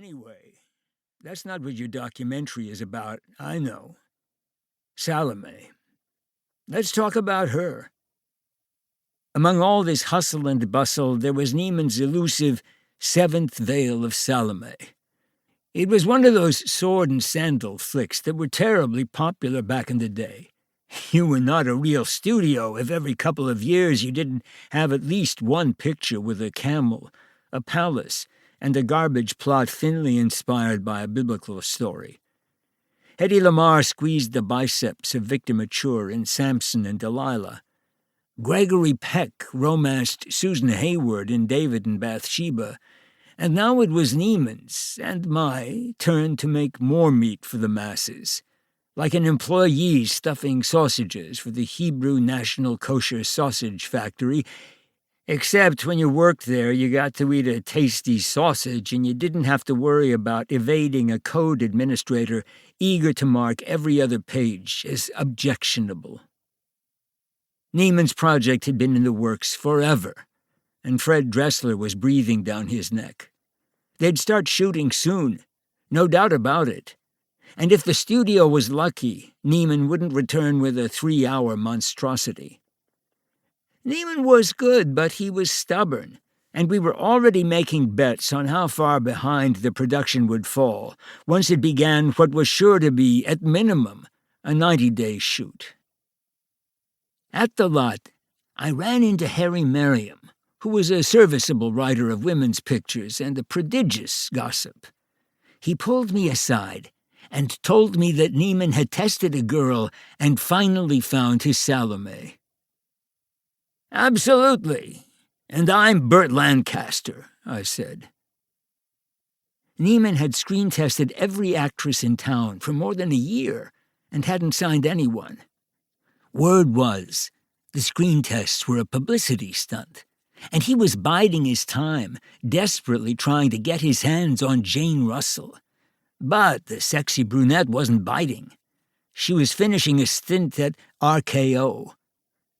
Anyway, that's not what your documentary is about, I know. Salome. Let's talk about her. Among all this hustle and bustle, there was Neiman's elusive Seventh Veil of Salome. It was one of those sword and sandal flicks that were terribly popular back in the day. You were not a real studio if every couple of years you didn't have at least one picture with a camel, a palace, and a garbage plot thinly inspired by a biblical story. Hedy Lamarr squeezed the biceps of Victor Mature in Samson and Delilah. Gregory Peck romanced Susan Hayward in David and Bathsheba, and now it was Neiman's and my turn to make more meat for the masses, like an employee stuffing sausages for the Hebrew National Kosher Sausage Factory, except when you worked there you got to eat a tasty sausage and you didn't have to worry about evading a code administrator eager to mark every other page as objectionable. Neiman's project had been in the works forever, and Fred Dressler was breathing down his neck. They'd start shooting soon, no doubt about it. And if the studio was lucky, Neiman wouldn't return with a 3-hour monstrosity. Neiman was good, but he was stubborn, and we were already making bets on how far behind the production would fall once it began what was sure to be, at minimum, a 90-day shoot. At the lot, I ran into Harry Merriam, who was a serviceable writer of women's pictures and a prodigious gossip. He pulled me aside and told me that Neiman had tested a girl and finally found his Salome. "Absolutely, and I'm Burt Lancaster," I said. Neiman had screen-tested every actress in town for more than a year and hadn't signed anyone. Word was, the screen tests were a publicity stunt, and he was biding his time, desperately trying to get his hands on Jane Russell. But the sexy brunette wasn't biting. She was finishing a stint at RKO.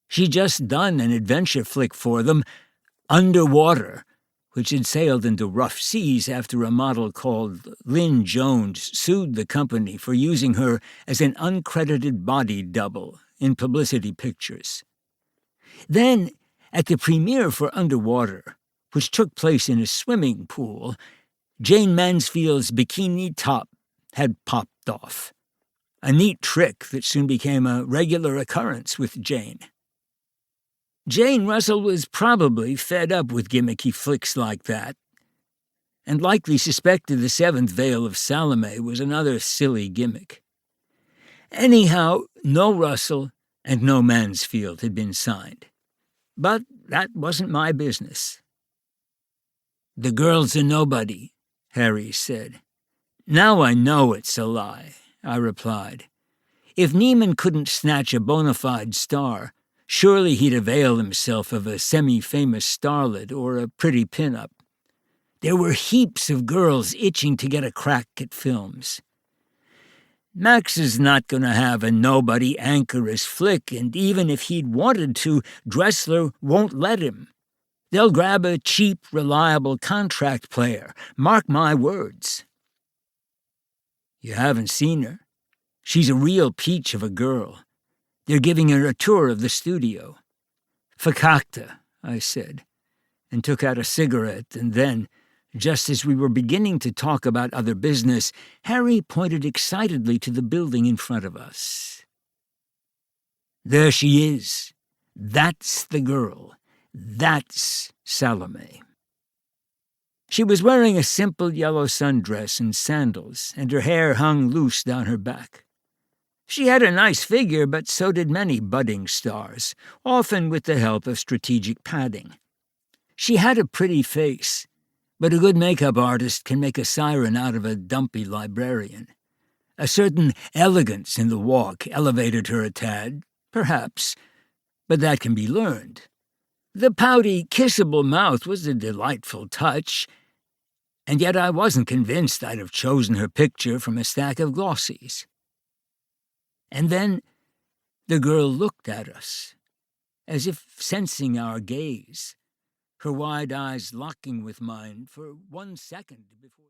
She'd just done an adventure flick for them, Underwater, which had sailed into rough seas after a model called Lynn Jones sued the company for using her as an uncredited body double in publicity pictures. Then, at the premiere for Underwater, which took place in a swimming pool, Jane Mansfield's bikini top had popped off. A neat trick that soon became a regular occurrence with Jane. Jane Russell was probably fed up with gimmicky flicks like that, and likely suspected the Seventh Veil of Salome was another silly gimmick. Anyhow, no Russell and no Mansfield had been signed. But that wasn't my business. "The girl's a nobody," Harry said. "Now I know it's a lie," I replied. If Neiman couldn't snatch a bona fide star, surely he'd avail himself of a semi-famous starlet or a pretty pin-up. There were heaps of girls itching to get a crack at films. Max is not going to have a nobody anchor his flick, and even if he'd wanted to, Dressler won't let him. They'll grab a cheap, reliable contract player. Mark my words. You haven't seen her. She's a real peach of a girl. They're giving her a tour of the studio. "Fakakta," I said, and took out a cigarette, and then, just as we were beginning to talk about other business, Harry pointed excitedly to the building in front of us. "There she is. That's the girl. That's Salome." She was wearing a simple yellow sundress and sandals, and her hair hung loose down her back. She had a nice figure, but so did many budding stars, often with the help of strategic padding. She had a pretty face, but a good makeup artist can make a siren out of a dumpy librarian. A certain elegance in the walk elevated her a tad, perhaps, but that can be learned. The pouty, kissable mouth was a delightful touch, and yet I wasn't convinced I'd have chosen her picture from a stack of glossies. And then the girl looked at us, as if sensing our gaze, her wide eyes locking with mine for 1 second before...